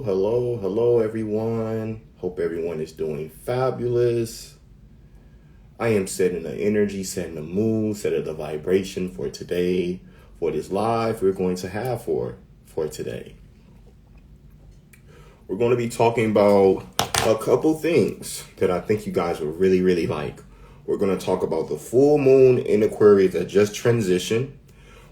Hello, everyone. Hope everyone is doing fabulous. I am setting the energy, setting the mood, setting the vibration for today, for this live we're going to have for today. We're going to be talking about a couple things that I think you guys will really like. We're going to talk about the full moon in Aquarius that just transitioned.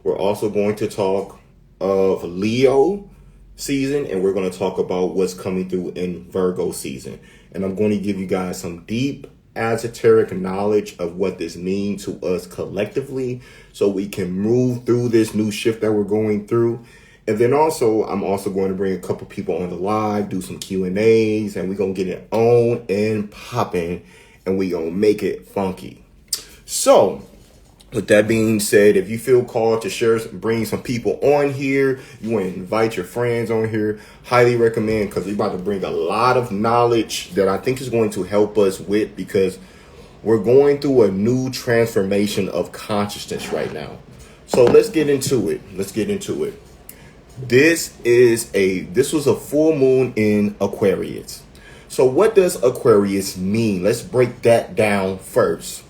We're also going to talk of Leo season, and we're going to talk about what's coming through in Virgo season. And I'm going to give you guys some deep esoteric knowledge of what this means to us collectively so we can move through this new shift that we're going through. And then also, I'm also going to bring a couple people on the live, do some Q&As, and we're going to get it on and popping, and we're going to make it funky. So, with that being said, if you feel called to share, bring some people on here, you want to invite your friends on here, highly recommend, because we're about to bring a lot of knowledge that I think is going to help us with, because we're going through a new transformation of consciousness right now. So let's get into it. This was a full moon in Aquarius. So what does Aquarius mean? Let's break that down first.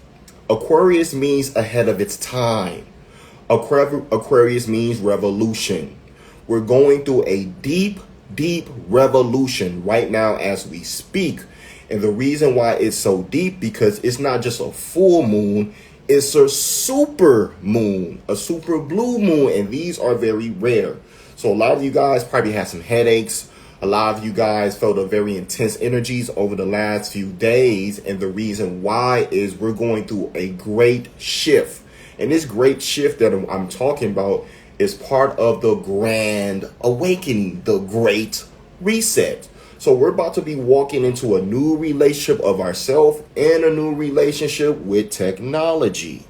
Aquarius means ahead of its time. Aquarius means revolution. We're going through a deep revolution right now as we speak. And the reason why it's so deep, because it's not just a full moon, it's a super moon, a super blue moon. And these are very rare. So a lot of you guys probably had some headaches. A lot of you guys felt a very intense energies over the last few days. And the reason why is we're going through a great shift. And this great shift that I'm talking about is part of the grand awakening, the great reset. So we're about to be walking into a new relationship of ourselves and a new relationship with technology.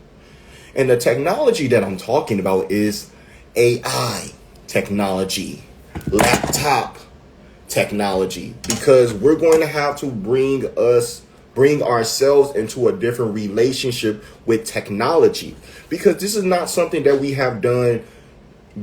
And the technology that I'm talking about is AI technology, laptop technology, because we're going to have to bring ourselves into a different relationship with technology, because this is not something that we have done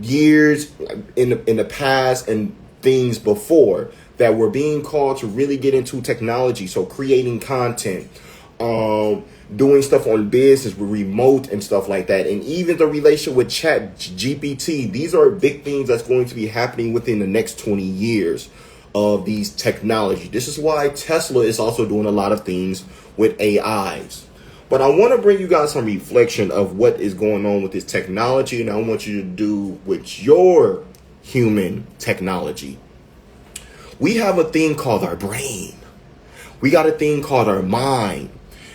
years in the past and things before, that we're being called to really get into technology. So creating content, doing stuff on business with remote and stuff like that. And even the relationship with Chat GPT. These are big things that's going to be happening within the next 20 years of these technology. This is why Tesla is also doing a lot of things with AIs. But I want to bring you guys some reflection of what is going on with this technology, and I want you to do with your human technology. We have a thing called our brain. We got a thing called our mind.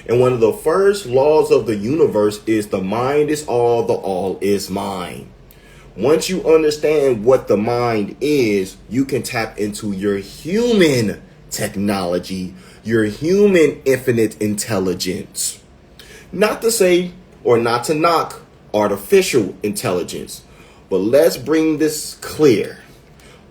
And one of the first laws of the universe is the mind is all, the all is mind. Once you understand what the mind is, you can tap into your human technology, your human infinite intelligence. Not to say or not to knock artificial intelligence, but let's bring this clear.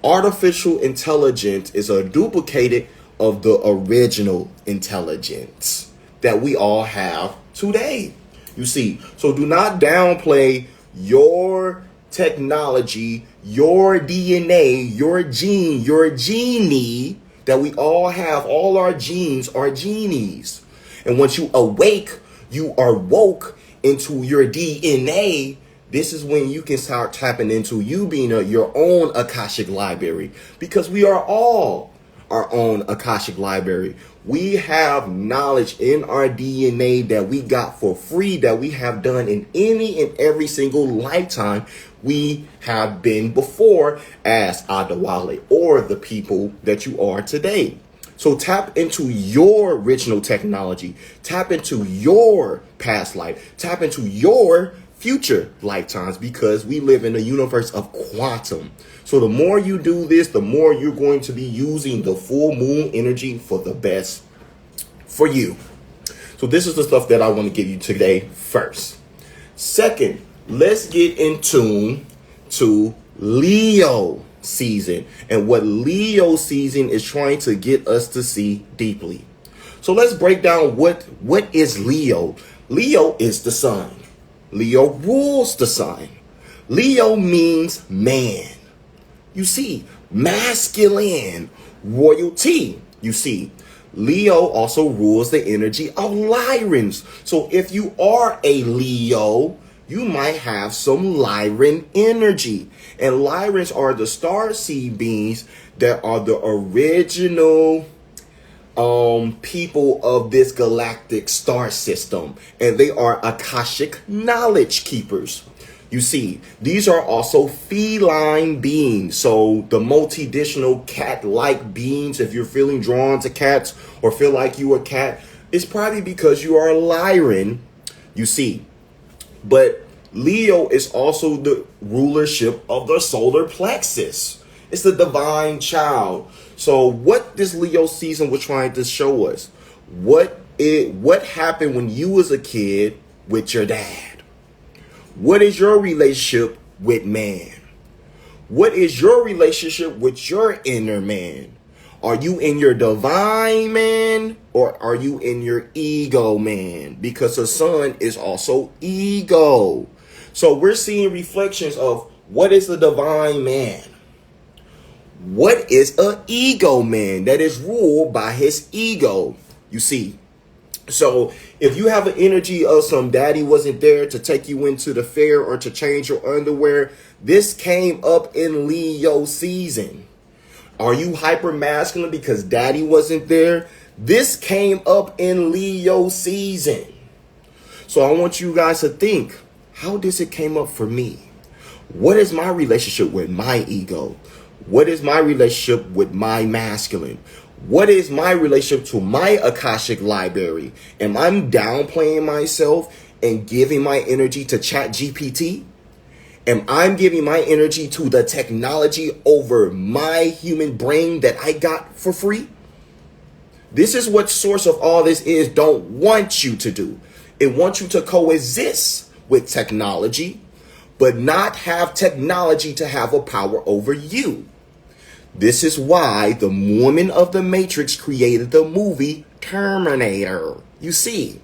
Artificial intelligence is a duplicate of the original intelligence that we all have today. You see, so do not downplay your technology, your DNA, your gene, your genie, that we all have. All our genes are genies. And once you awake, you are woke into your DNA. This is when you can start tapping into you being your own Akashic library, because we are all our own Akashic library. We have knowledge in our DNA that we got for free, that we have done in any and every single lifetime we have been before as Adewale, or the people that you are today. So tap into your original technology, tap into your past life, tap into your future lifetimes, because we live in a universe of quantum. So the more you do this, the more you're going to be using the full moon energy for the best for you. So this is the stuff that I want to give you today first. Second, let's get in tune to Leo season and what Leo season is trying to get us to see deeply. So let's break down what is Leo. Leo is the sun. Leo rules the sign. Leo means man. You see, masculine, royalty. You see, Leo also rules the energy of Lyrans. So if you are a Leo, you might have some Lyran energy. And Lyrans are the star seed beings that are the original people of this galactic star system. And they are Akashic knowledge keepers. You see, these are also feline beings. So the multidimensional cat-like beings, if you're feeling drawn to cats or feel like you are a cat, it's probably because you are a Lyran, you see. But Leo is also the rulership of the solar plexus. It's the divine child. So what this Leo season was trying to show us, what happened when you was a kid with your dad? What is your relationship with man? What is your relationship with your inner man? Are you in your divine man or are you in your ego man? Because the sun is also ego. So we're seeing reflections of what is the divine man? What is an ego man that is ruled by his ego? You see. So if you have an energy of some daddy wasn't there to take you into the fair or to change your underwear, this came up in Leo season. Are you hyper masculine because daddy wasn't there? This came up in Leo season. So I want you guys to think, how does it came up for me? What is my relationship with my ego? What is my relationship with my masculine? What is my relationship to my Akashic library? Am I downplaying myself and giving my energy to Chat GPT? Am I giving my energy to the technology over my human brain that I got for free? This is what source of all this is don't want you to do. It wants you to coexist with technology, but not have technology to have a power over you. This is why the woman of the Matrix created the movie Terminator. You see,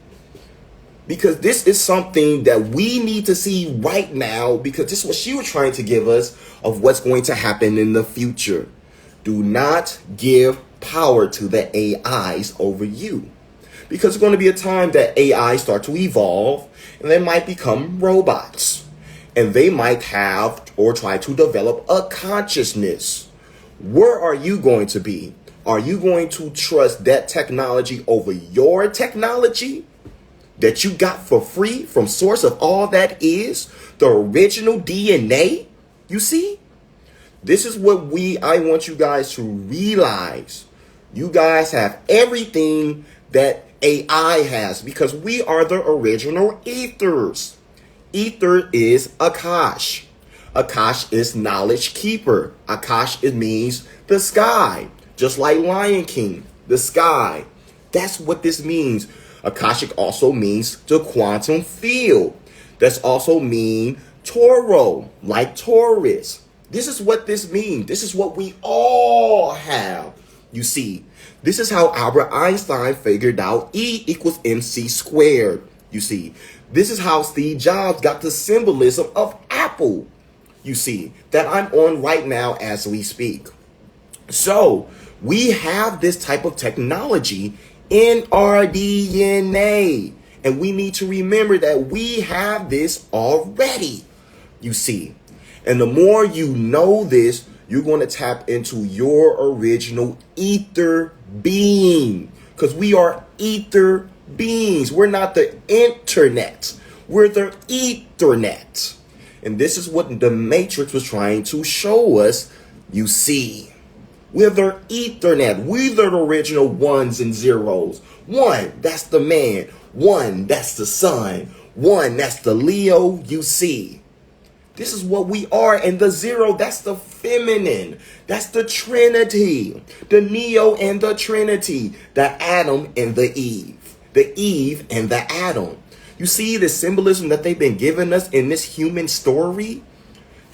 because this is something that we need to see right now, because this is what she was trying to give us of what's going to happen in the future. Do not give power to the AIs over you, because there's going to be a time that AI start to evolve and they might become robots, and they might have or try to develop a consciousness. Where are you going to be? Are you going to trust that technology over your technology that you got for free from source of all that is, the original DNA? You see, this is what I want you guys to realize. You guys have everything that AI has, because we are the original ethers. Ether is Akash. Akash is knowledge keeper. Akash, it means the sky. Just like Lion King, the sky. That's what this means. Akashic also means the quantum field. That's also mean Toro, like Taurus. This is what this means. This is what we all have. You see, this is how Albert Einstein figured out E equals MC squared. You see, this is how Steve Jobs got the symbolism of Apple. You see, that I'm on right now as we speak. So we have this type of technology in our DNA, and we need to remember that we have this already. You see, and the more you know this, you're going to tap into your original ether being, because we are ether beings. We're not the internet. We're the ethernet. And this is what the Matrix was trying to show us. You see, we're the ethernet. We're the original ones and zeros. One, that's the man. One, that's the sun. One, that's the Leo. You see, this is what we are. And the zero, that's the feminine. That's the Trinity. The Neo and the Trinity. The Adam and the Eve. The Eve and the Adam. You see the symbolism that they've been giving us in this human story?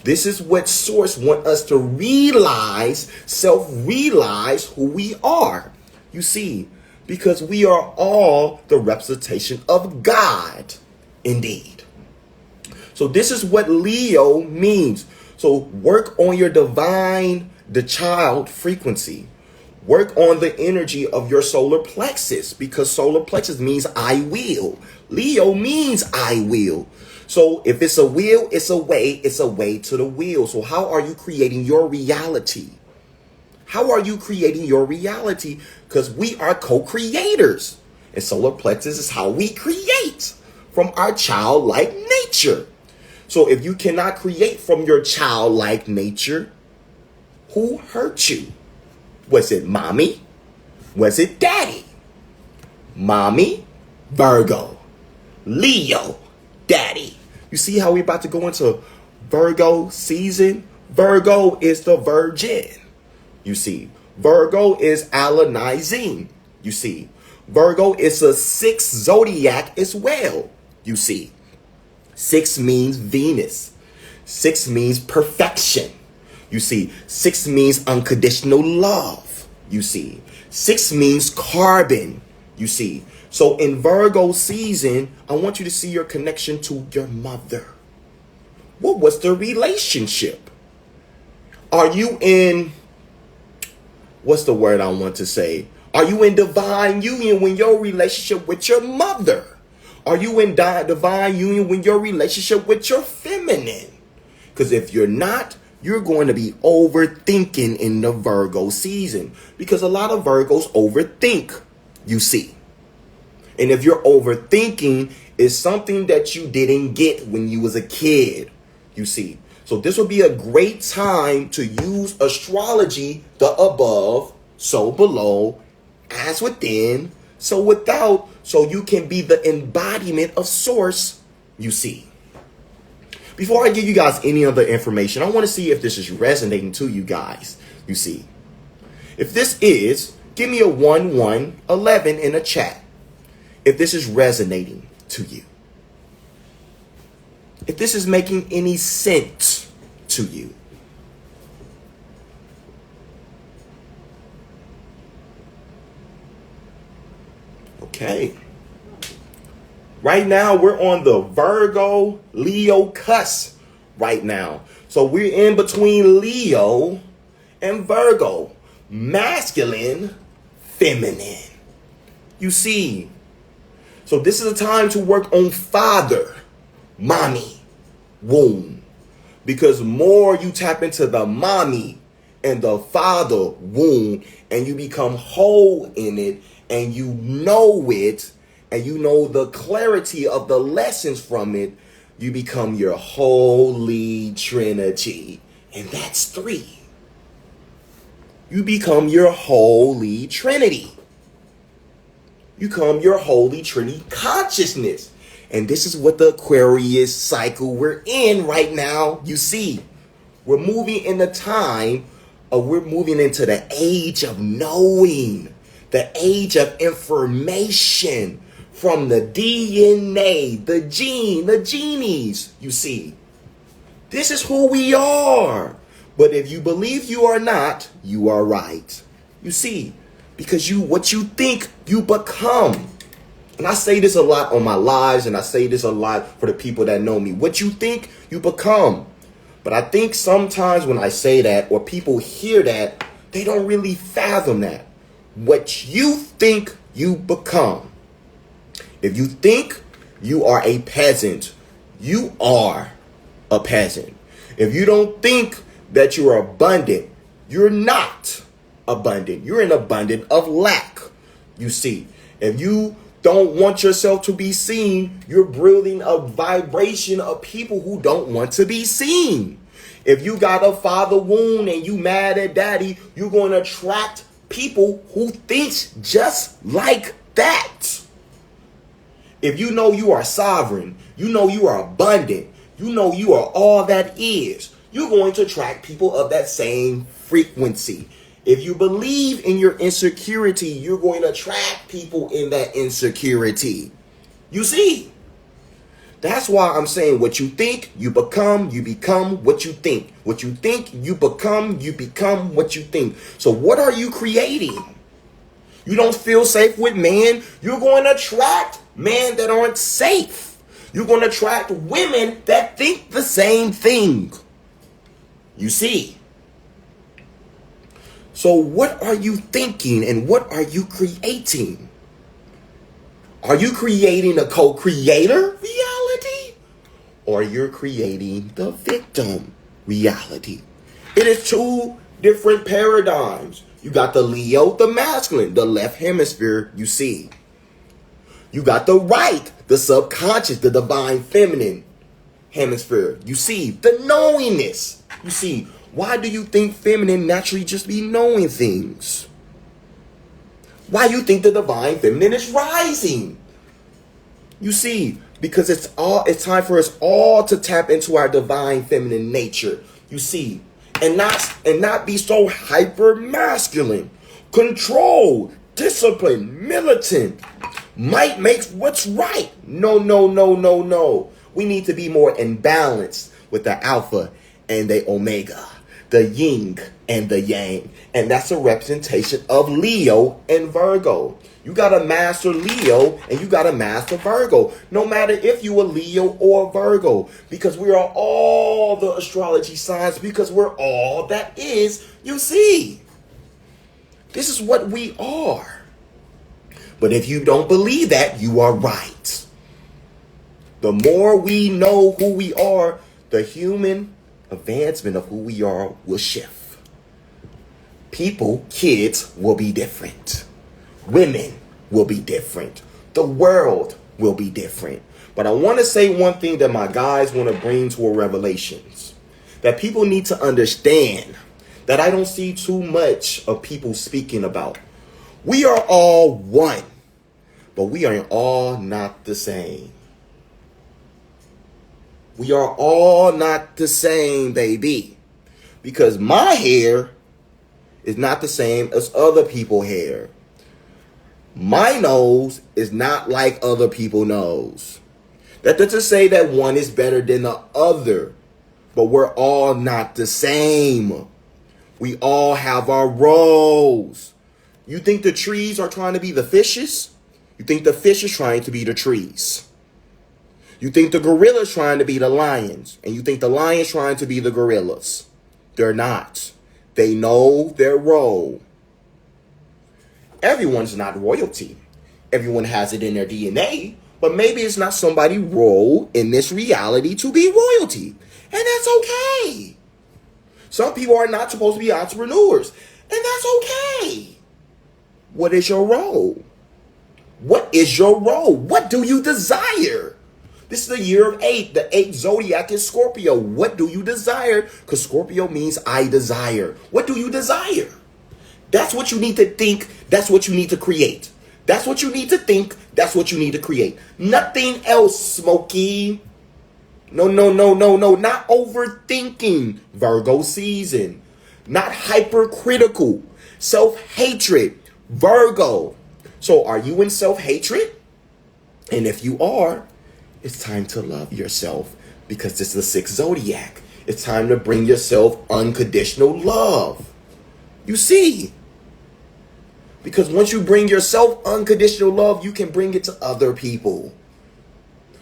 This is what Source want us to realize, self-realize who we are. You see, because we are all the representation of God, indeed. So this is what Leo means. So work on your divine the child frequency. Work on the energy of your solar plexus, because solar plexus means I will. Leo means I will. So if it's a will, it's a way to the will. So how are you creating your reality? How are you creating your reality? Because we are co-creators. And solar plexus is how we create from our childlike nature. So if you cannot create from your childlike nature, who hurt you? Was it mommy? Was it daddy? Mommy, Virgo. Leo, daddy. You see how we're about to go into Virgo season? Virgo is the virgin. You see, Virgo is Alanizing. You see, Virgo is a 6 zodiac as well. You see, 6 means Venus. 6 means perfection. You see, 6 means unconditional love. You see, 6 means carbon. You see, so in Virgo season, I want you to see your connection to your mother. What was the relationship? Are you in, what's the word I want to say? Are you in divine union when your relationship with your mother? Are you in divine union when your relationship with your feminine? Because if you're not, you're going to be overthinking in the Virgo season, because a lot of Virgos overthink, you see. And if you're overthinking, it's something that you didn't get when you was a kid, you see. So this would be a great time to use astrology, the above, so below, as within, so without, so you can be the embodiment of source, you see. Before I give you guys any other information, I want to see if this is resonating to you guys, you see. If this is, give me a 1111 in the chat. If this is resonating to you. If this is making any sense to you. Okay. Right now, we're on the Virgo Leo cusp right now. So we're in between Leo and Virgo. Masculine, feminine. You see. So this is a time to work on father, mommy, womb. Because more you tap into the mommy and the father womb, and you become whole in it, and you know it, and you know the clarity of the lessons from it, you become your holy trinity. And that's 3. You become your holy trinity. You become your holy trinity consciousness. And this is what the Aquarius cycle we're in right now. You see, we're moving in the time of, we're moving into the age of knowing, the age of information from the DNA, the gene, the genies. You see, this is who we are. But if you believe you are not, you are right. You see, because what you think, you become. And I say this a lot on my lives, and I say this a lot for the people that know me. What you think, you become. But I think sometimes when I say that, or people hear that, they don't really fathom that. What you think, you become. If you think you are a peasant, you are a peasant. If you don't think that you're abundant, you're not abundant. You're in abundance of lack. You see, if you don't want yourself to be seen, you're breathing a vibration of people who don't want to be seen. If you got a father wound and you mad at daddy, you're going to attract people who thinks just like that. If you know you are sovereign, you know you are abundant, you know you are all that is, you're going to attract people of that same frequency. If you believe in your insecurity, you're going to attract people in that insecurity. You see, that's why I'm saying what you think, you become what you think. What you think, you become what you think. So what are you creating? You don't feel safe with men, you're going to attract men that aren't safe. You're going to attract women that think the same thing. You see. So what are you thinking and what are you creating? Are you creating a co-creator reality? Or you're creating the victim reality? It is two different paradigms. You got the Leo, the masculine, the left hemisphere, you see. You got the right, the subconscious, the divine feminine hemisphere. You see, the knowingness. You see, why do you think feminine naturally just be knowing things? Why you think the divine feminine is rising? You see, because it's time for us all to tap into our divine feminine nature. You see, and not be so hyper masculine, controlled, disciplined, militant. Might makes what's right. No, no, no, no, no. We need to be more in balance with the alpha and the omega, the yin and the yang. And that's a representation of Leo and Virgo. You got a master Leo and you got a master Virgo. No matter if you a Leo or Virgo. Because we are all the astrology signs. Because we're all that is, you see. This is what we are. But if you don't believe that, you are right. The more we know who we are, the human advancement of who we are will shift. People, kids will be different. Women will be different. The world will be different. But I want to say one thing that my guys want to bring to our revelations. That people need to understand. That I don't see too much of people speaking about. We are all one. But we are all not the same. We are all not the same, baby. Because my hair is not the same as other people's hair. My nose is not like other people's nose. That doesn't say that one is better than the other. But we're all not the same. We all have our roles. You think the trees are trying to be the fishes? You think the fish is trying to be the trees. You think the gorilla's trying to be the lions. And you think the lions trying to be the gorillas. They're not. They know their role. Everyone's not royalty. Everyone has it in their DNA. But maybe it's not somebody's role in this reality to be royalty. And that's okay. Some people are not supposed to be entrepreneurs. And that's okay. What is your role? What is your role? What do you desire? This is the year of 8. The 8th zodiac is Scorpio. What do you desire? Because Scorpio means I desire. What do you desire? That's what you need to think. That's what you need to create. That's what you need to think. That's what you need to create. Nothing else, Smokey. No, no, no, no, no. Not overthinking. Virgo season. Not hypercritical. Self-hatred. Virgo. So are you in self-hatred? And if you are, it's time to love yourself because this is the 6th zodiac. It's time to bring yourself unconditional love. You see? Because once you bring yourself unconditional love, you can bring it to other people.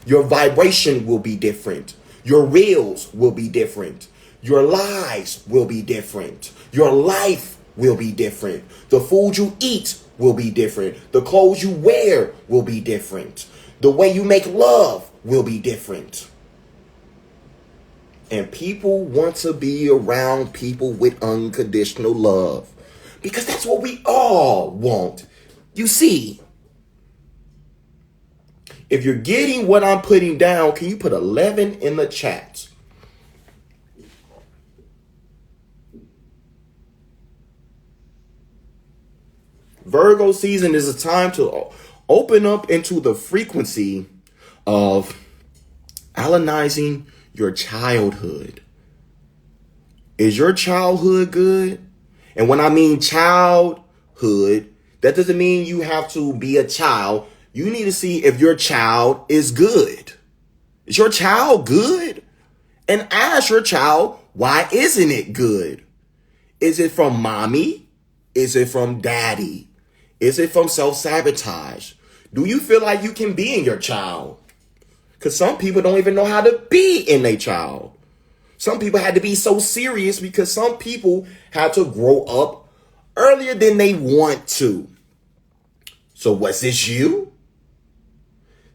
Your vibration will be different. Your reels will be different. Your lives will be different. Your life will be different. The food you eat will be different. The clothes you wear will be different. The way you make love will be different. And people want to be around people with unconditional love. Because that's what we all want. You see, if you're getting what I'm putting down, can you put 11 in the chat? Virgo season is a time to open up into the frequency of analyzing your childhood. Is your childhood good? And when I mean childhood, that doesn't mean you have to be a child. You need to see if your child is good. Is your child good? And ask your child, why isn't it good? Is it from mommy? Is it from daddy? Is it from self-sabotage? Do you feel like you can be in your child? Because some people don't even know how to be in their child. Some people had to be so serious because some people had to grow up earlier than they want to. So what's this, you?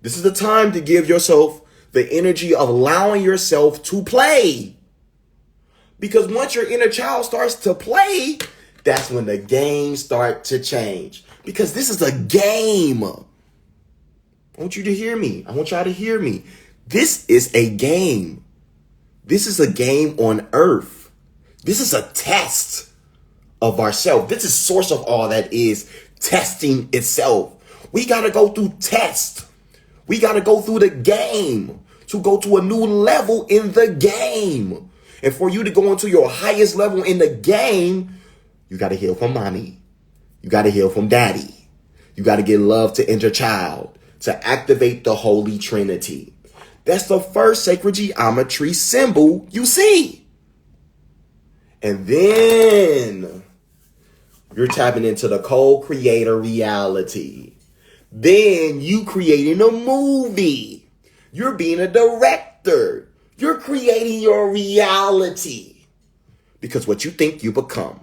This is the time to give yourself the energy of allowing yourself to play. Because once your inner child starts to play, that's when the games start to change. Because this is a game. I want you to hear me. I want y'all to hear me. This is a game. This is a game on earth. This is a test of ourselves. This is source of all that is testing itself. We got to go through tests. We got to go through the game to go to a new level in the game. And for you to go into your highest level in the game, you got to heal from mommy. You got to heal from daddy. You got to give love to inner child to activate the Holy Trinity. That's the first sacred geometry symbol you see. And then you're tapping into the co-creator reality. Then you creating a movie. You're being a director. You're creating your reality. Because what you think, you become.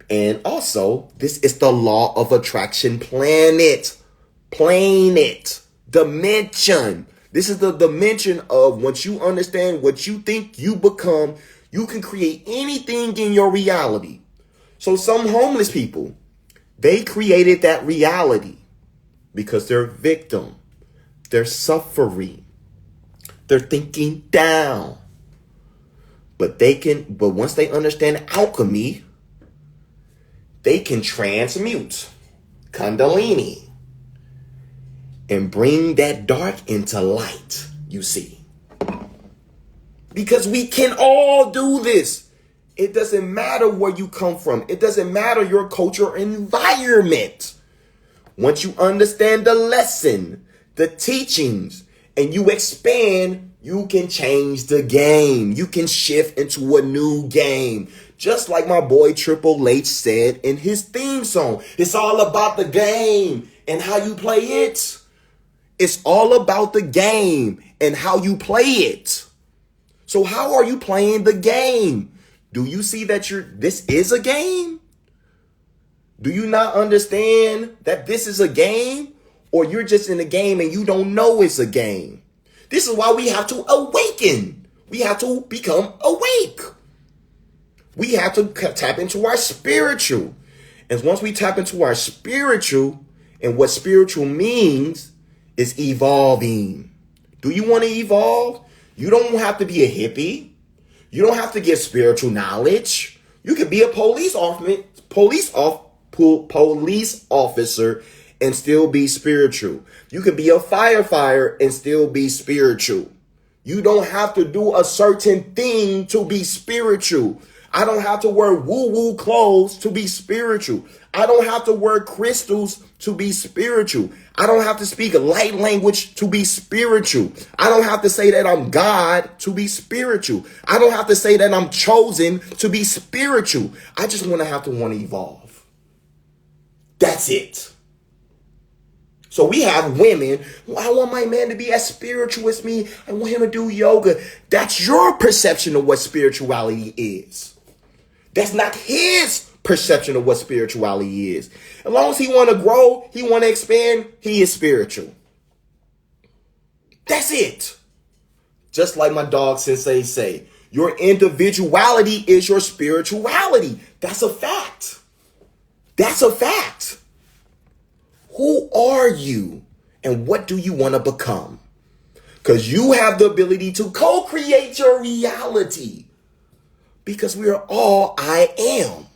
And also, this is the law of attraction planet, dimension. This is the dimension of once you understand what you think, you become, you can create anything in your reality. So some homeless people, they created that reality because they're victim. They're suffering. They're thinking down. But once they understand alchemy, they can transmute Kundalini and bring that dark into light, you see. Because we can all do this. It doesn't matter where you come from. It doesn't matter your culture or environment. Once you understand the lesson, the teachings, and you expand, you can change the game. You can shift into a new game. Just like my boy Triple H said in his theme song, it's all about the game and how you play it. It's all about the game and how you play it. So how are you playing the game? Do you see that this is a game? Do you not understand that this is a game? Or you're just in a game and you don't know it's a game? This is why we have to awaken. We have to become awake. We have to tap into our spiritual. And once we tap into our spiritual, and what spiritual means is evolving. Do you want to evolve? You don't have to be a hippie. You don't have to get spiritual knowledge. You could be a police officer and still be spiritual. You could be a firefighter and still be spiritual. You don't have to do a certain thing to be spiritual. I don't have to wear woo-woo clothes to be spiritual. I don't have to wear crystals to be spiritual. I don't have to speak a light language to be spiritual. I don't have to say that I'm God to be spiritual. I don't have to say that I'm chosen to be spiritual. I just want to evolve. That's it. So we have women, I want my man to be as spiritual as me. I want him to do yoga. That's your perception of what spirituality is. That's not his perception of what spirituality is. As long as he want to grow, he want to expand, he is spiritual. That's it. Just like my dog sensei say, your individuality is your spirituality. That's a fact. That's a fact. Who are you and what do you want to become? Because you have the ability to co-create your reality. Because we are all I am.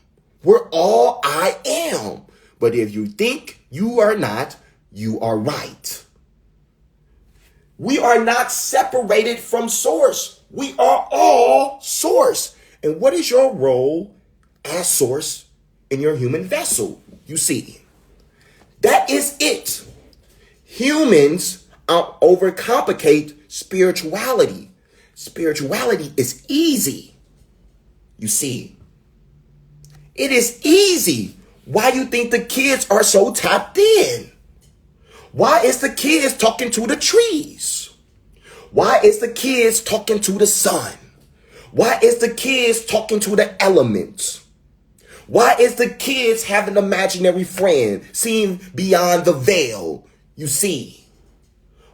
We're all I am. But if you think you are not, you are right. We are not separated from source. We are all source. And what is your role as source in your human vessel? You see, that is it. Humans overcomplicate spirituality. Spirituality is easy. You see, it is easy. Why you think the kids are so tapped in? Why is the kids talking to the trees? Why is the kids talking to the sun? Why is the kids talking to the elements? Why is the kids having an imaginary friend, seeing beyond the veil? You see.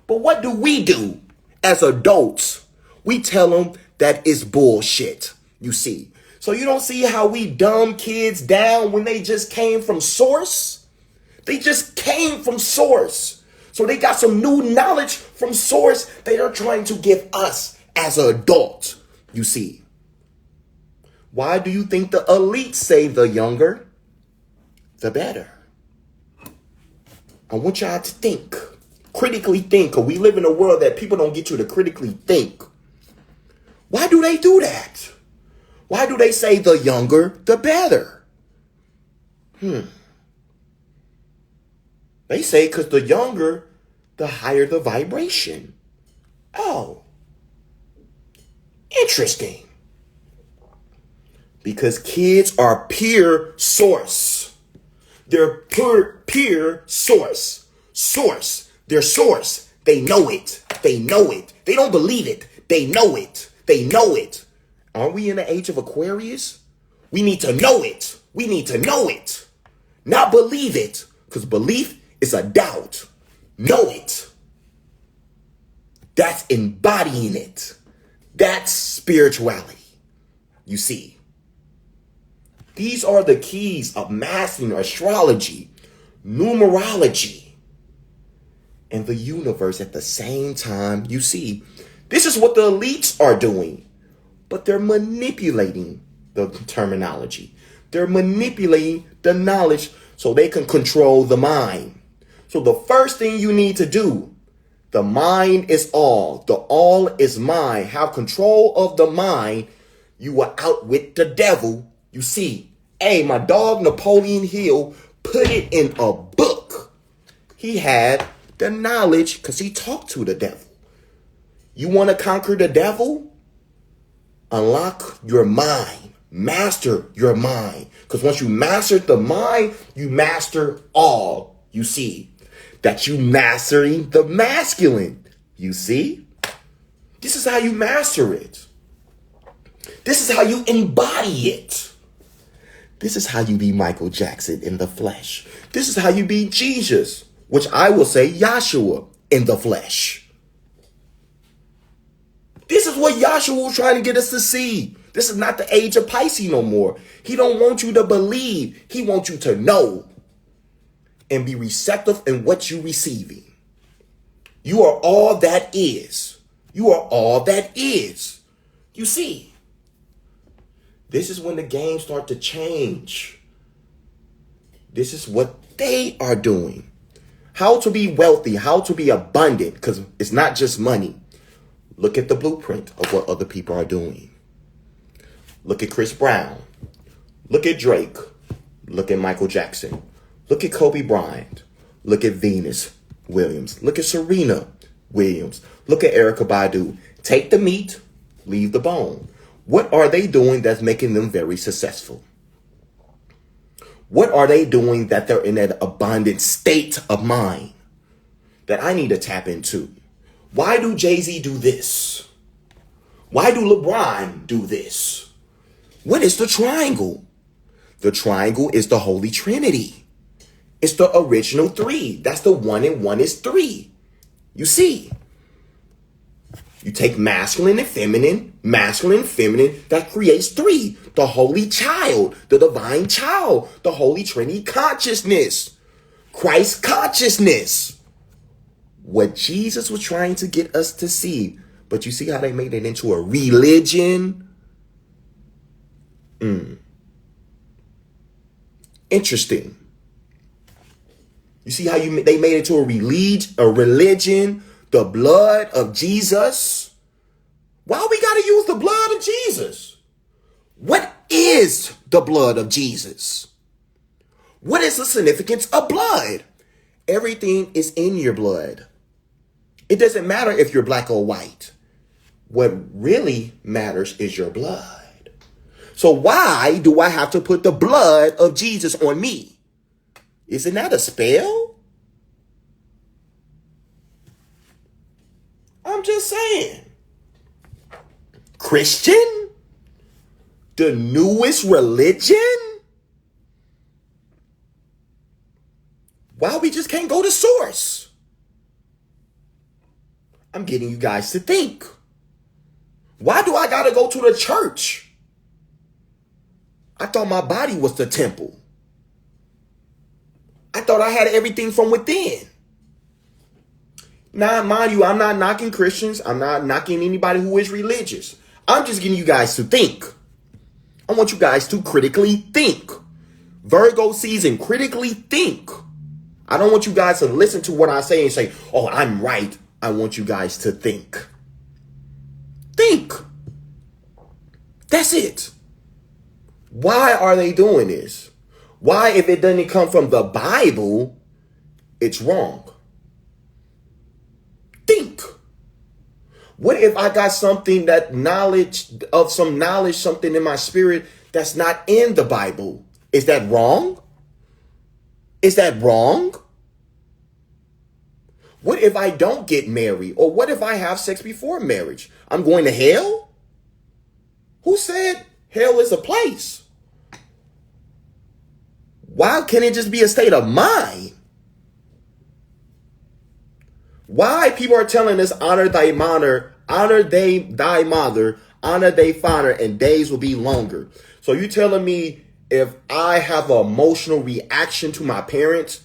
But what do we do as adults? We tell them that it's bullshit. You see. So you don't see how we dumb kids down when they just came from source? They just came from source. So they got some new knowledge from source they are trying to give us as adults. You see. Why do you think the elites say the younger, the better? I want y'all to think. Critically think. Because we live in a world that people don't get you to critically think. Why do they do that? Why do they say the younger, the better? They say because the younger, the higher the vibration. Oh. Interesting. Because kids are pure source. They're pure source. Source. They're source. They know it. They know it. They don't believe it. They know it. They know it. Aren't we in the age of Aquarius? We need to know it. We need to know it. Not believe it. Because belief is a doubt. Know it. That's embodying it. That's spirituality. You see. These are the keys of mastering astrology, numerology, and the universe at the same time. You see, this is what the elites are doing, but they're manipulating the terminology. They're manipulating the knowledge so they can control the mind. So the first thing you need to do, the mind is all. The all is mind. Have control of the mind. You are out with the devil. You see, hey, my dog Napoleon Hill put it in a book. He had the knowledge because he talked to the devil. You want to conquer the devil? Unlock your mind. Master your mind. Because once you master the mind, you master all. You see, that you mastering the masculine. You see, this is how you master it. This is how you embody it. This is how you be Michael Jackson in the flesh. This is how you be Jesus, which I will say Yahshua in the flesh. This is what Yahshua was trying to get us to see. This is not the age of Pisces no more. He don't want you to believe. He wants you to know and be receptive in what you're receiving. You are all that is. You are all that is. You see. This is when the games start to change. This is what they are doing. How to be wealthy, how to be abundant, because it's not just money. Look at the blueprint of what other people are doing. Look at Chris Brown. Look at Drake. Look at Michael Jackson. Look at Kobe Bryant. Look at Venus Williams. Look at Serena Williams. Look at Erykah Badu. Take the meat, leave the bone. What are they doing that's making them very successful? What are they doing that they're in that abundant state of mind that I need to tap into? Why do Jay-Z do this? Why do LeBron do this? What is the triangle? The triangle is the Holy Trinity. It's the original three. That's the one and one is three. You see? You take masculine and feminine, that creates three. The Holy Child, the Divine Child, the Holy Trinity consciousness, Christ consciousness. What Jesus was trying to get us to see. But you see how they made it into a religion? Interesting. You see how they made it to a religion, the blood of Jesus. Why we got to use the blood of Jesus? What is the blood of Jesus? What is the significance of blood? Everything is in your blood. It doesn't matter if you're black or white. What really matters is your blood. So why do I have to put the blood of Jesus on me? Isn't that a spell? I'm just saying. Christian? The newest religion? Why we just can't go to source? I'm getting you guys to think. Why do I gotta go to the church? I thought my body was the temple. I thought I had everything from within. Now, mind you, I'm not knocking Christians. I'm not knocking anybody who is religious. I'm just getting you guys to think. I want you guys to critically think. Virgo season, critically think. I don't want you guys to listen to what I say and say, oh, I'm right. I want you guys to think. Think. That's it. Why are they doing this? Why, if it doesn't come from the Bible, it's wrong? Think. What if I got something something in my spirit that's not in the Bible? Is that wrong? Is that wrong? What if I don't get married? Or what if I have sex before marriage? I'm going to hell? Who said hell is a place? Why can't it just be a state of mind? Why people are telling us honor thy mother, honor thy mother, honor thy father, and days will be longer. So you telling me if I have an emotional reaction to my parents,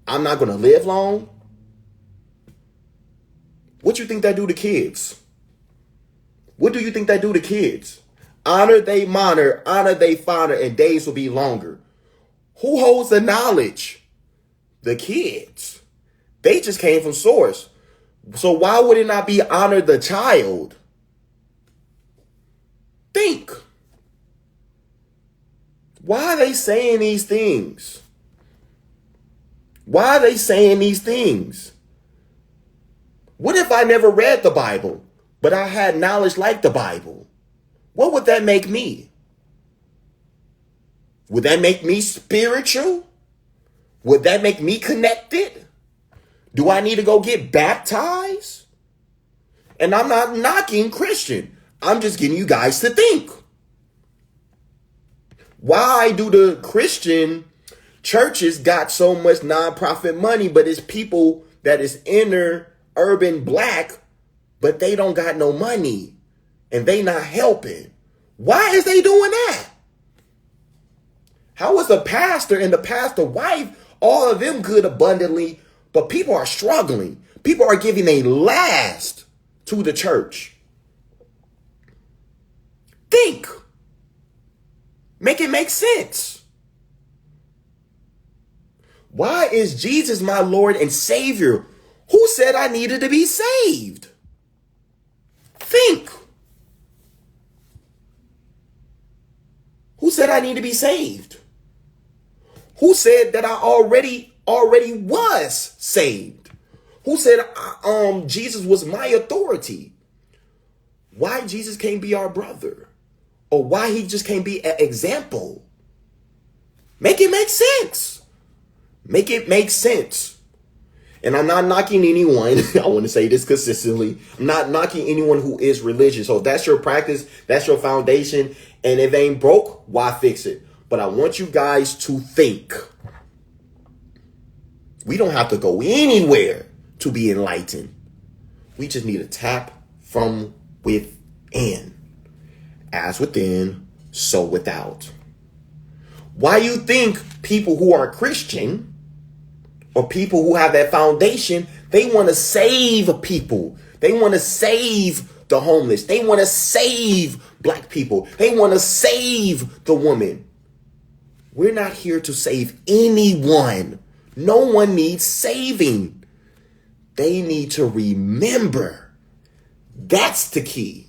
I'm not going to live long? What you think that do to kids? What do you think that do to kids? Honor thy mother, honor thy father, and days will be longer. Who holds the knowledge? The kids. They just came from source. So why would it not be honor the child? Think. Why are they saying these things? Why are they saying these things? What if I never read the Bible, but I had knowledge like the Bible? What would that make me? Would that make me spiritual? Would that make me connected? Do I need to go get baptized? And I'm not knocking Christian. I'm just getting you guys to think. Why do the Christian churches got so much nonprofit money, but it's people that is inner urban black, but they don't got no money and they not helping? Why is they doing that? How is the pastor and the pastor wife, all of them good abundantly, but people are struggling? People are giving a last to the church. Think. Make it make sense. Why is Jesus my Lord and Savior? Who said I needed to be saved? Think. Who said I need to be saved? Who said that I already was saved? Who said Jesus was my authority? Why Jesus can't be our brother? Or why he just can't be an example? Make it make sense. Make it make sense. And I'm not knocking anyone. I want to say this consistently. I'm not knocking anyone who is religious. So if that's your practice, that's your foundation. And if it ain't broke, why fix it? But I want you guys to think. We don't have to go anywhere to be enlightened. We just need to tap from within. As within, so without. Why you think people who are Christian or people who have that foundation, they want to save people. They want to save the homeless. They want to save black people. They want to save the woman. We're not here to save anyone. No one needs saving. They need to remember. That's the key.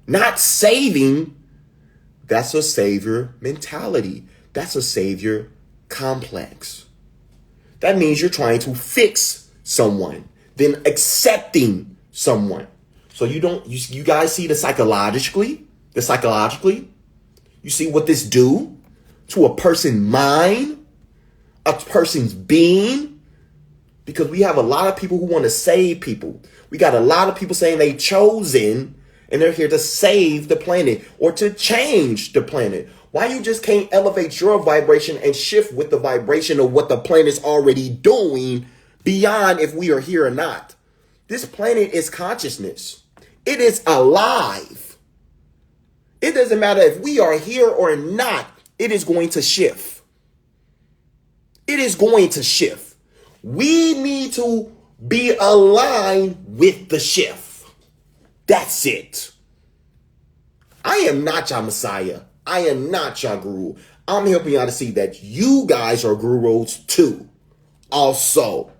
Not saving. That's a savior mentality. That's a savior complex. That means you're trying to fix someone, then accepting someone. So you guys see the psychologically, you see what this do to a person's mind, a person's being, because we have a lot of people who want to save people. We got a lot of people saying they chosen, And they're here to save the planet or to change the planet. Why you just can't elevate your vibration and shift with the vibration of what the planet's already doing beyond if we are here or not? This planet is consciousness. It is alive. It doesn't matter if we are here or not. It is going to shift. It is going to shift. We need to be aligned with the shift. That's it. I am not your Messiah. I am not your guru. I'm helping y'all to see that you guys are gurus too. Also,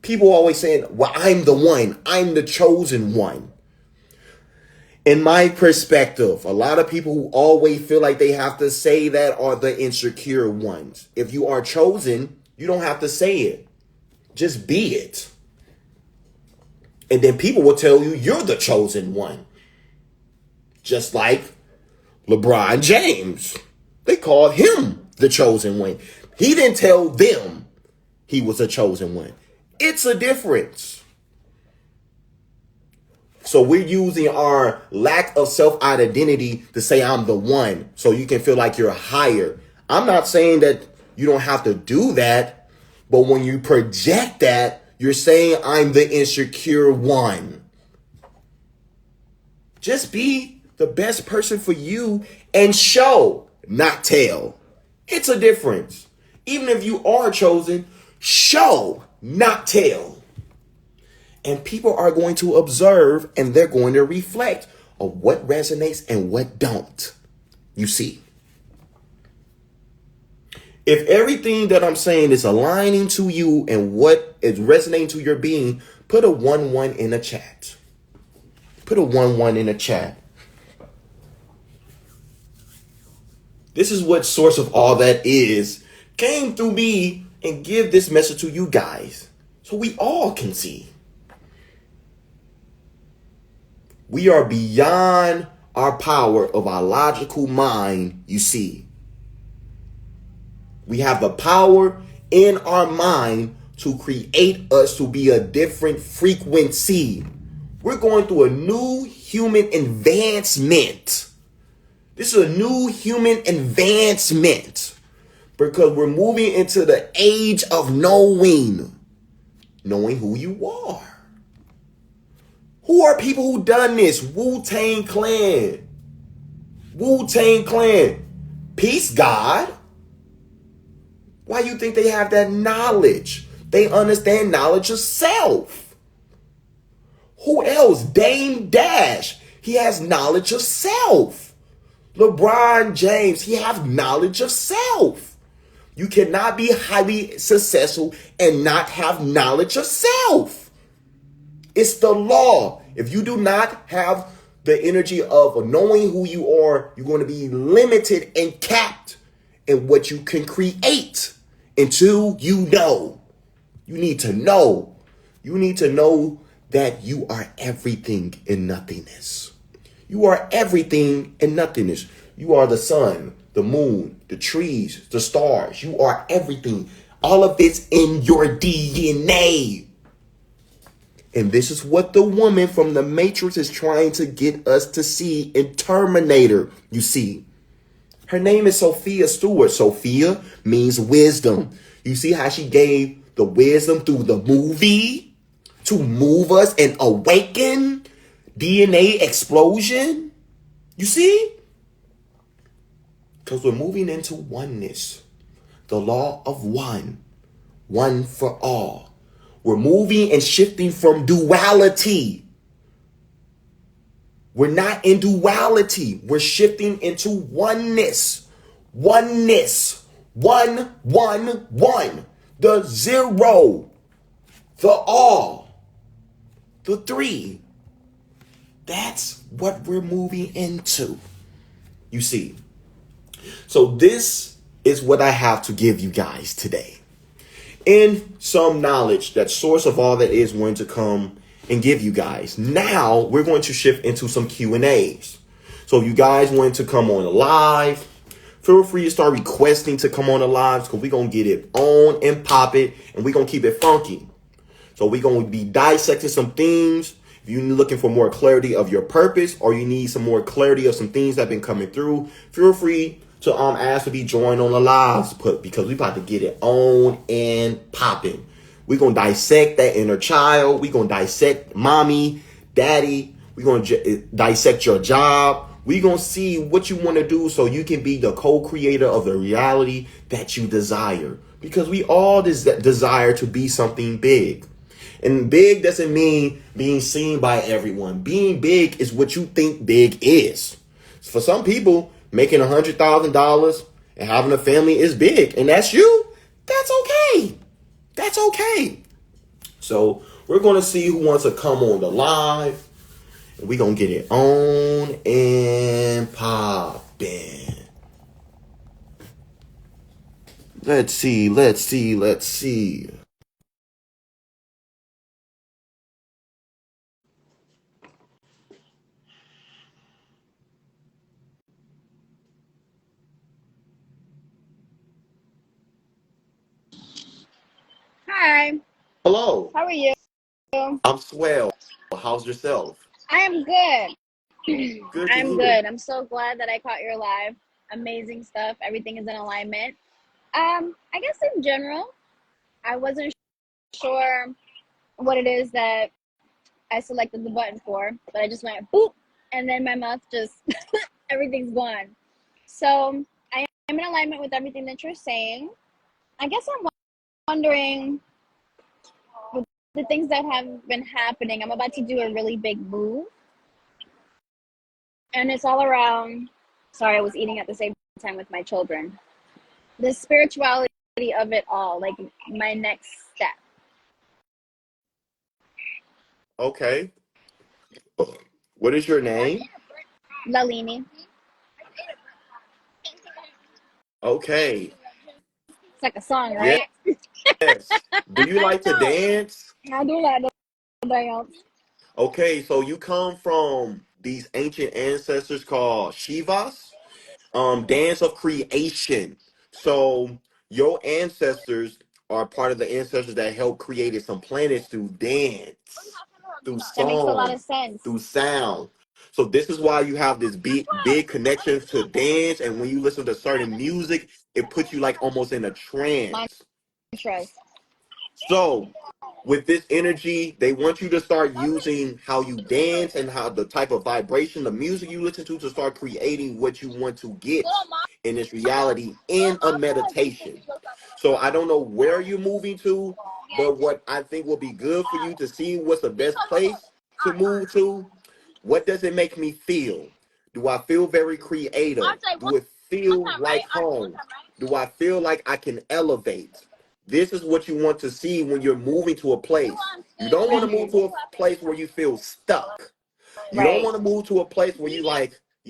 people always saying, well, I'm the one. I'm the chosen one. In my perspective, a lot of people who always feel like they have to say that are the insecure ones. If you are chosen, you don't have to say it. Just be it. And then people will tell you you're the chosen one. Just like LeBron James. They called him the chosen one. He didn't tell them he was a chosen one. It's a difference. So we're using our lack of self-identity to say I'm the one so you can feel like you're higher. I'm not saying that you don't have to do that, but when you project that, you're saying I'm the insecure one. Just be the best person for you and show, not tell. It's a difference. Even if you are chosen, show, not tell. And people are going to observe and they're going to reflect on what resonates and what don't. You see, if everything that I'm saying is aligning to you and what is resonating to your being, put a 1-1 in the chat. Put a 1-1 in the chat. This is what source of all that is came through me and give this message to you guys so we all can see. We are beyond our power of our logical mind, you see. We have the power in our mind to create us to be a different frequency. We're going through a new human advancement. This is a new human advancement because we're moving into the age of knowing who you are. Who are people who done this? Wu-Tang Clan. Wu-Tang Clan. Peace, God. Why you think they have that knowledge? They understand knowledge of self. Who else? Dame Dash. He has knowledge of self. LeBron James, he has knowledge of self. You cannot be highly successful and not have knowledge of self. It's the law. If you do not have the energy of knowing who you are, you're going to be limited and capped in what you can create until you know. You need to know. You need to know that you are everything in nothingness. You are everything and nothingness. You are the sun, the moon, the trees, the stars. You are everything. All of it's in your DNA. And this is what the woman from the Matrix is trying to get us to see in Terminator, you see. Her name is Sophia Stewart. Sophia means wisdom. You see how she gave the wisdom through the movie to move us and awaken? DNA explosion. You see? Because we're moving into oneness. The law of one. One for all. We're moving and shifting from duality. We're not in duality. We're shifting into oneness. Oneness. One. The zero. The all. The three. That's what we're moving into. You see. So this is what I have to give you guys today. In some knowledge, that source of all that is going to come and give you guys. Now we're going to shift into some Q&As. So if you guys want to come on live, feel free to start requesting to come on the lives because we're going to get it on and pop it and we're going to keep it funky. So we're going to be dissecting some themes If you're looking for more clarity of your purpose, or you need some more clarity of some things that have been coming through, feel free to ask to be joined on the lives put, because we about to get it on and popping. We're gonna dissect that inner child. We're gonna dissect mommy, daddy. We're gonna dissect your job. We're gonna see what you want to do so you can be the co-creator of the reality that you desire. Because we all desire to be something big. And big doesn't mean being seen by everyone. Being big is what you think big is. For some people, making $100,000 and having a family is big, and that's you. That's okay. That's okay. So we're gonna see who wants to come on the live, and we're gonna get it on and popping. Let's see. Hi, Hello. how are you? I'm swell. How's yourself? I am good. Good to I'm hear. good. I'm so glad that I caught your live. Amazing stuff. Everything is in alignment. I guess in general, I wasn't sure what it is that I selected the button for, but I just went boop, and then my mouth just everything's gone. So I am in alignment with everything that you're saying. I guess I'm wondering with the things that have been happening. I'm about to do a really big move, and it's all around. Sorry, I was eating at the same time with my children. The spirituality of it all, like my next step. Okay. What is your name? Lalini. Okay. It's like a song, Yes. right? Do you I like to know. dance? I do like the dance. Okay, so you come from these ancient ancestors called Shivas, dance of creation. So your ancestors are part of the ancestors that helped created some planets through dance, through That makes a lot song, of sense. through sound. So this is why you have this big connection to dance, and when you listen to certain music, it puts you like almost in a trance. Mantras. So, with this energy, they want you to start using how you dance and how the type of vibration, the music you listen to start creating what you want to get in this reality in a meditation. So, I don't know where you're moving to, but what I think will be good for you to see what's the best place to move to. What does it make me feel? Do I feel very creative? Do it feel like home? Do I feel like I can elevate? This is what you want to see when you're moving to a place. You don't want to move to a place where you feel stuck. You don't Right. want to move to a place where you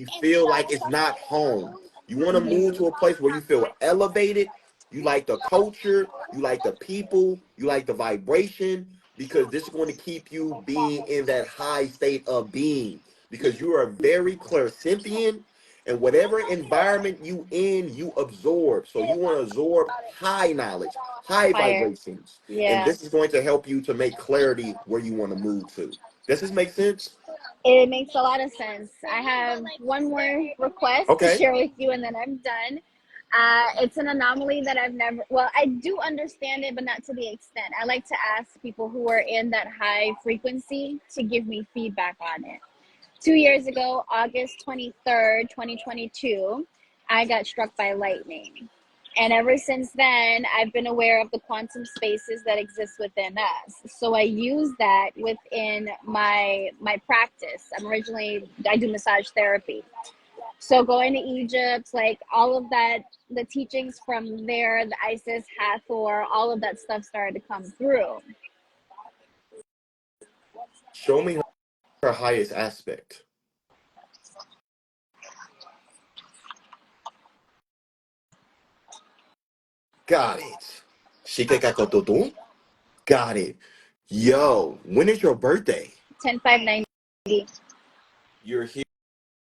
feel like it's not home. You want to move Mhm. to a place where you feel elevated. You like the culture, you like the people, you like the vibration, because this is going to keep you being in that high state of being. Because you are very clairsentient, and whatever environment you in, you absorb. So you want to absorb high knowledge, high Fire. vibrations. And Yeah. this is going to help you to make clarity where you want to move to. Does this make sense? It makes a lot of sense. I have one more request to Okay. share with you, and then I'm done. It's an anomaly that I've never, well, I do understand it, but not to the extent. I like to ask people who are in that high frequency to give me feedback on it. 2 years ago, August 23rd, 2022, I got struck by lightning. And ever since then, I've been aware of the quantum spaces that exist within us. So I use that within my practice. I do massage therapy. So going to Egypt, like all of that, the teachings from there, the Isis, Hathor, all of that stuff started to come through. Show me her highest aspect. Got it. Shikekakototo. Got it. Yo, when is your birthday? 10590. You're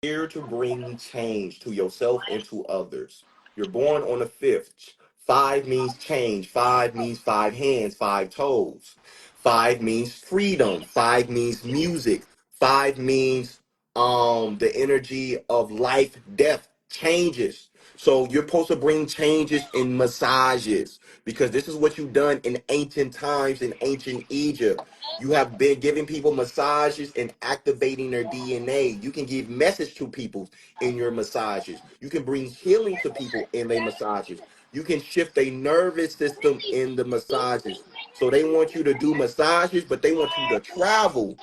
here to bring change to yourself and to others. You're born on the 5th. Five means change. Five means five hands, five toes. Five means freedom. Five means music. Five means the energy of life, death, changes. So you're supposed to bring changes in massages because this is what you've done in ancient times in ancient Egypt. You have been giving people massages and activating their DNA. You can give message to people in your massages. You can bring healing to people in their massages. You can shift a nervous system in the massages. So they want you to do massages, but they want you to travel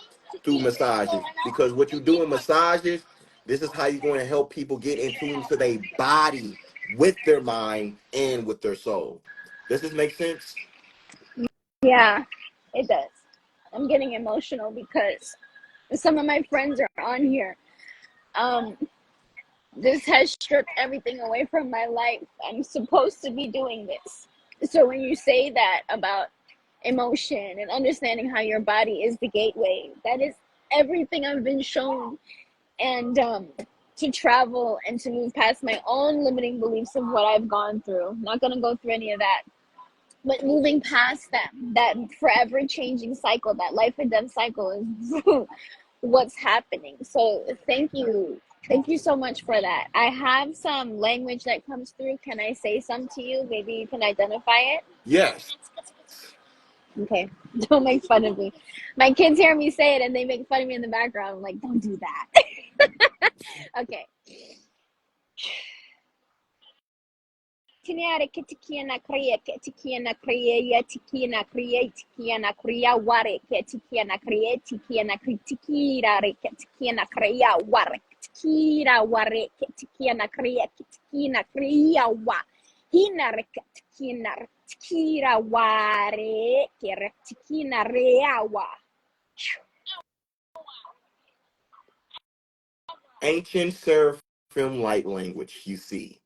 through massages because what you do in massages, this is how you're going to help people get in tune to their body with their mind and with their soul. Does this make sense? Yeah, it does. I'm getting emotional because some of my friends are on here. Um, this has stripped everything away from my life. I'm supposed to be doing this. So when you say that about emotion and understanding how your body is the gateway, that is everything I've been shown. And to travel and to move past my own limiting beliefs of what I've gone through. I'm not going to go through any of that, but moving past them, that forever changing cycle, that life and death cycle is what's happening. So thank you so much for that. I have some language that comes through. Can I say some to you? Maybe you can identify it. Yes. Okay. Don't make fun of me. My kids hear me say it and they make fun of me in the background. I'm like, don't do that. Okay. Tiniare ketikiana kriya ketikiana kriya ya tikiana kriya tikiana kriya ware ketikiana kriya tikiana kritikira re ketikiana kriya ware tikira ware ketikiana kriya ketikina kriya wa hina re ketikina tikira ware keretikina reawa. Ancient seraphim light language, you see.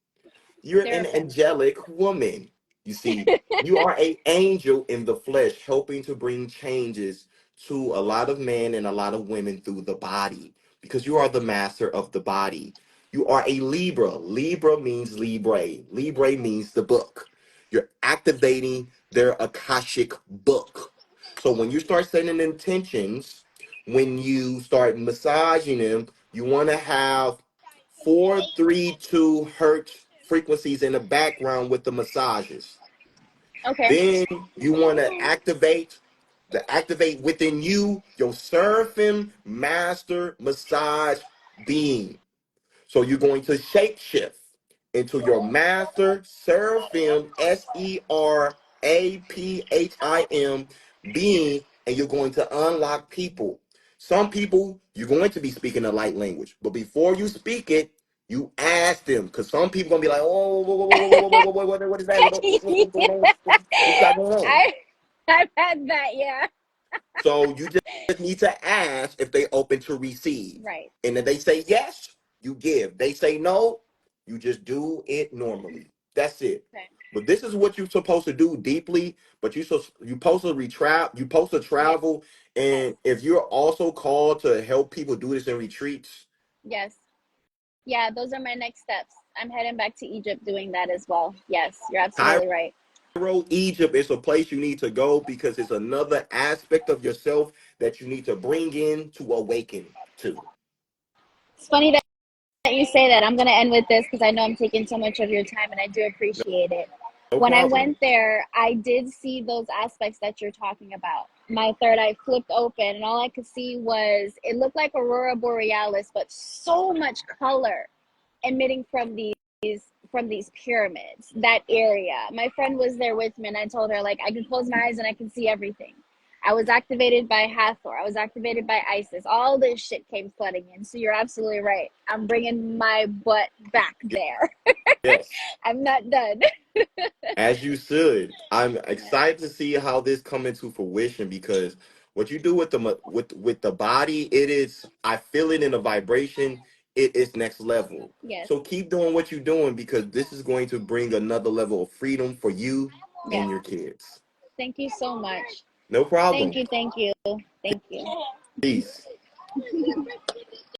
You're an Seraphim. angelic woman. You see, you are an angel in the flesh, helping to bring changes to a lot of men and a lot of women through the body because you are the master of the body. You are a Libra. Libra means Libre. Libre means the book. You're activating their Akashic book. So when you start setting intentions, when you start massaging them, you want to have 432 hertz frequencies in the background with the massages. Okay. Then you want to activate within you your seraphim master massage being. So you're going to shapeshift into your master seraphim SERAPHIM being, and you're going to unlock people. Some people you're going to be speaking a light language, but before you speak it, you ask them because some people gonna be like, oh, what is that? What's going on? What you got going on? I I've had that, yeah. So you just need to ask if they open to receive. Right. And if they say yes, you give. They say no, you just do it normally. That's it. Okay. But this is what you're supposed to do deeply. But you supposed to you supposed to Yes. travel. And if you're also called to help people do this in retreats, Yes. Yeah, those are my next steps. I'm heading back to Egypt doing that as well. Yes, you're absolutely right. Cairo, Egypt is a place you need to go because it's another aspect of yourself that you need to bring in to awaken to. It's funny that you say that. I'm going to end with this because I know I'm taking so much of your time and I do appreciate it. No When I problem. went there, I did see those aspects that you're talking about. My third eye flipped open and all I could see was it looked like aurora borealis, but so much color emitting from these pyramids, that area. My friend was there with me and I told her like I can close my eyes and I can see everything. I was activated by Hathor. I was activated by Isis. All this shit came flooding in. So you're absolutely right. I'm bringing my butt back there. Yes. I'm not done. As you should. I'm Yeah. excited to see how this come into fruition because what you do with with the body, it is I feel it in the vibration. It is next level. Yes. So keep doing what you're doing because this is going to bring another level of freedom for you and Yes. your kids. Thank you so much. No Thank problem. you. Thank you. Thank you. Peace.